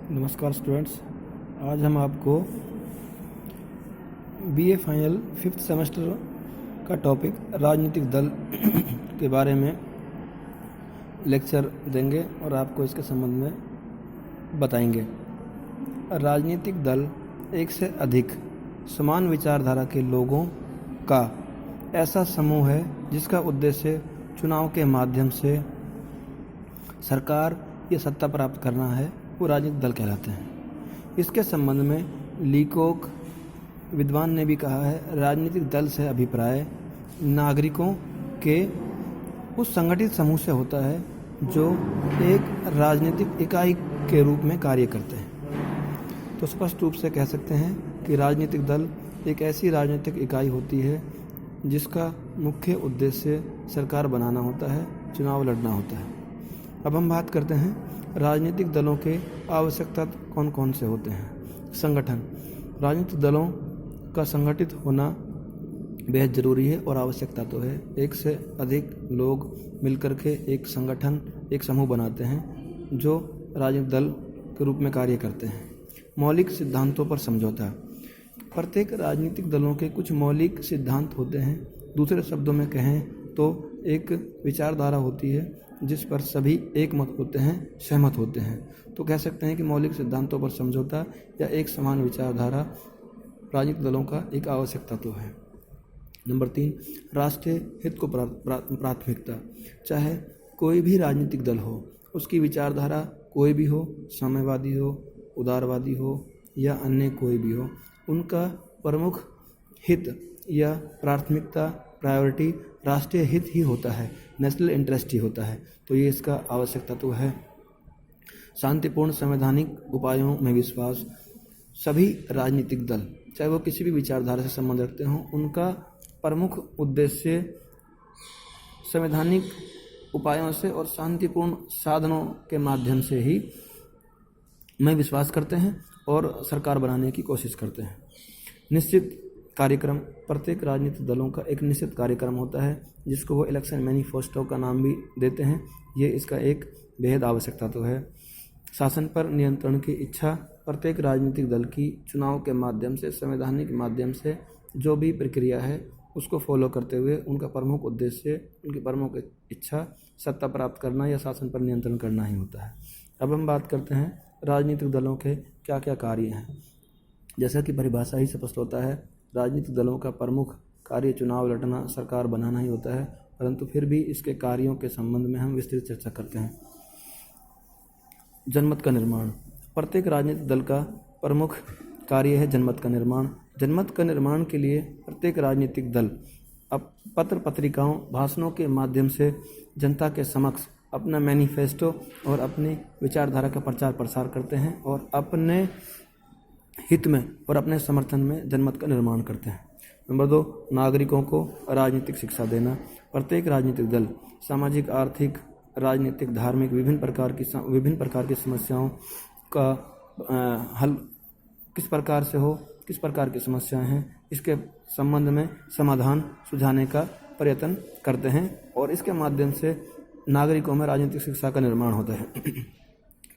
नमस्कार स्टूडेंट्स। आज हम आपको बीए फाइनल 5th सेमेस्टर का टॉपिक राजनीतिक दल के बारे में लेक्चर देंगे और आपको इसके संबंध में बताएंगे। राजनीतिक दल एक से अधिक समान विचारधारा के लोगों का ऐसा समूह है जिसका उद्देश्य चुनाव के माध्यम से सरकार या सत्ता प्राप्त करना है, वो राजनीतिक दल कहलाते हैं। इसके संबंध में लीकोक विद्वान ने भी कहा है, राजनीतिक दल से अभिप्राय नागरिकों के उस संगठित समूह से होता है जो एक राजनीतिक इकाई के रूप में कार्य करते हैं। तो स्पष्ट रूप से कह सकते हैं कि राजनीतिक दल एक ऐसी राजनीतिक इकाई होती है जिसका मुख्य उद्देश्य सरकार बनाना होता है, चुनाव लड़ना होता है। अब हम बात करते हैं राजनीतिक दलों के आवश्यक तत्व कौन कौन से होते हैं। संगठन, राजनीतिक दलों का संगठित होना बेहद ज़रूरी है और आवश्यकता तो है। एक से अधिक लोग मिलकर के एक संगठन, एक समूह बनाते हैं जो राजनीतिक दल के रूप में कार्य करते हैं। मौलिक सिद्धांतों पर समझौता, प्रत्येक राजनीतिक दलों के कुछ मौलिक सिद्धांत होते हैं। दूसरे शब्दों में कहें तो एक विचारधारा होती है जिस पर सभी एक मत होते हैं, सहमत होते हैं। तो कह सकते हैं कि मौलिक सिद्धांतों पर समझौता या एक समान विचारधारा राजनीतिक दलों का एक आवश्यक तत्व है। नंबर 3, राष्ट्रीय हित को प्राथमिकता। चाहे कोई भी राजनीतिक दल हो, उसकी विचारधारा कोई भी हो, साम्यवादी हो, उदारवादी हो या अन्य कोई भी हो, उनका प्रमुख हित या प्राथमिकता, प्रायोरिटी राष्ट्रीय हित ही होता है, नेशनल इंटरेस्ट ही होता है। तो ये इसका आवश्यक तत्व है। शांतिपूर्ण संवैधानिक उपायों में विश्वास, सभी राजनीतिक दल चाहे वो किसी भी विचारधारा से संबंध रखते हों, उनका प्रमुख उद्देश्य संवैधानिक उपायों से और शांतिपूर्ण साधनों के माध्यम से ही में विश्वास करते हैं और सरकार बनाने की कोशिश करते हैं। निश्चित कार्यक्रम, प्रत्येक राजनीतिक दलों का एक निश्चित कार्यक्रम होता है जिसको वो इलेक्शन मैनिफेस्टो का नाम भी देते हैं। ये इसका एक बेहद आवश्यक तत्व है। शासन पर नियंत्रण की इच्छा, प्रत्येक राजनीतिक दल की चुनाव के माध्यम से, संवैधानिक माध्यम से जो भी प्रक्रिया है उसको फॉलो करते हुए उनका प्रमुख उद्देश्य, उनकी प्रमुख इच्छा सत्ता प्राप्त करना या शासन पर नियंत्रण करना ही होता है। अब हम बात करते हैं राजनीतिक दलों के क्या क्या कार्य हैं। जैसा कि परिभाषा ही स्पष्ट होता है, राजनीतिक दलों का प्रमुख कार्य चुनाव लड़ना, सरकार बनाना ही होता है, परंतु फिर भी इसके कार्यों के संबंध में हम विस्तृत चर्चा करते हैं। जनमत का निर्माण, प्रत्येक राजनीतिक दल का प्रमुख कार्य है जनमत का निर्माण। जनमत का निर्माण के लिए प्रत्येक राजनीतिक दल अब पत्र पत्रिकाओं, भाषणों के माध्यम से जनता के समक्ष अपना मैनिफेस्टो और अपनी विचारधारा का प्रचार प्रसार करते हैं और अपने हित में और अपने समर्थन में जनमत का निर्माण करते हैं। नंबर 2, नागरिकों को राजनीतिक शिक्षा देना। प्रत्येक राजनीतिक दल सामाजिक, आर्थिक, राजनीतिक, धार्मिक विभिन्न प्रकार की समस्याओं का हल किस प्रकार से हो, किस प्रकार की समस्याएं हैं, इसके संबंध में समाधान सुझाने का प्रयत्न करते हैं और इसके माध्यम से नागरिकों में राजनीतिक शिक्षा का निर्माण होता है।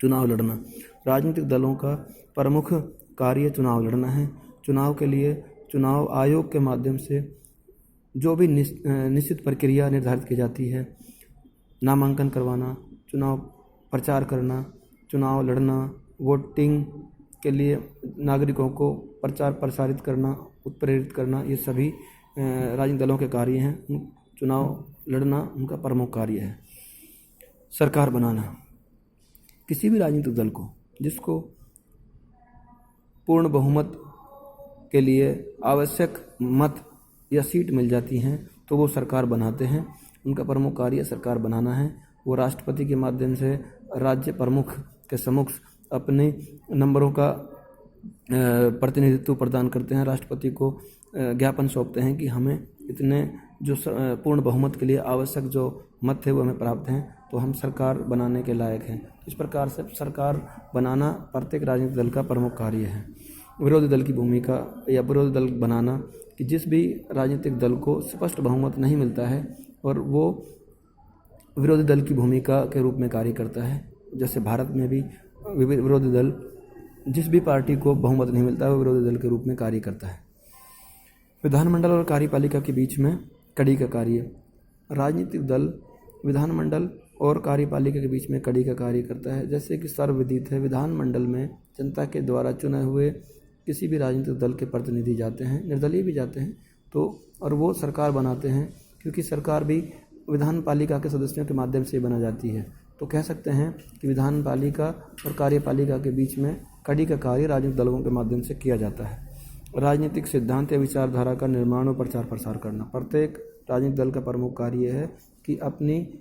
चुनाव लड़ना, राजनीतिक दलों का प्रमुख कार्य चुनाव लड़ना है। चुनाव के लिए चुनाव आयोग के माध्यम से जो भी निश्चित प्रक्रिया निर्धारित की जाती है, नामांकन करवाना, चुनाव प्रचार करना, चुनाव लड़ना, वोटिंग के लिए नागरिकों को प्रचार प्रसारित करना, उत्प्रेरित करना, ये सभी राजनीतिक दलों के कार्य हैं। चुनाव लड़ना उनका प्रमुख कार्य है। सरकार बनाना, किसी भी राजनीतिक दल को जिसको पूर्ण बहुमत के लिए आवश्यक मत या सीट मिल जाती हैं तो वो सरकार बनाते हैं। उनका प्रमुख कार्य सरकार बनाना है। वो राष्ट्रपति के माध्यम से राज्य प्रमुख के समक्ष अपने नंबरों का प्रतिनिधित्व प्रदान करते हैं। राष्ट्रपति को ज्ञापन सौंपते हैं कि हमें इतने जो पूर्ण बहुमत के लिए आवश्यक जो मत थे वो हमें प्राप्त हैं, तो हम सरकार बनाने के लायक हैं। इस प्रकार से सरकार बनाना प्रत्येक राजनीतिक दल का प्रमुख कार्य है। विरोधी दल की भूमिका या विरोधी दल बनाना, कि जिस भी राजनीतिक दल को स्पष्ट बहुमत नहीं मिलता है और वो विरोधी दल की भूमिका के रूप में कार्य करता है। जैसे भारत में भी विरोधी दल जिस भी पार्टी को बहुमत नहीं मिलता है वो विरोधी दल के रूप में कार्य करता है। विधानमंडल और कार्यपालिका के बीच में कड़ी का कार्य। राजनीतिक दल विधानमंडल और कार्यपालिका के बीच में कड़ी का कार्य करता है। जैसे कि सर्वविदित है, विधानमंडल में जनता के द्वारा चुने हुए किसी भी राजनीतिक दल के प्रतिनिधि जाते हैं, निर्दलीय भी जाते हैं, तो और वो सरकार बनाते हैं, क्योंकि सरकार भी विधानपालिका के सदस्यों के माध्यम से बना जाती है। तो कह सकते हैं कि विधानपालिका और कार्यपालिका के बीच में कड़ी का कार्य राजनीतिक दलों के माध्यम से किया जाता है। राजनीतिक सिद्धांत या विचारधारा का निर्माण और प्रचार प्रसार करना। प्रत्येक राजनीतिक दल का प्रमुख कार्य है कि अपनी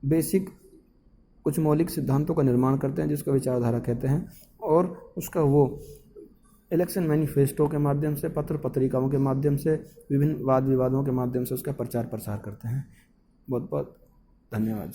बेसिक कुछ मौलिक सिद्धांतों का निर्माण करते हैं, जिसको विचारधारा कहते हैं, और उसका वो इलेक्शन मैनिफेस्टो के माध्यम से, पत्र पत्रिकाओं के माध्यम से, विभिन्न वाद विवादों के माध्यम से उसका प्रचार प्रसार करते हैं। बहुत बहुत धन्यवाद।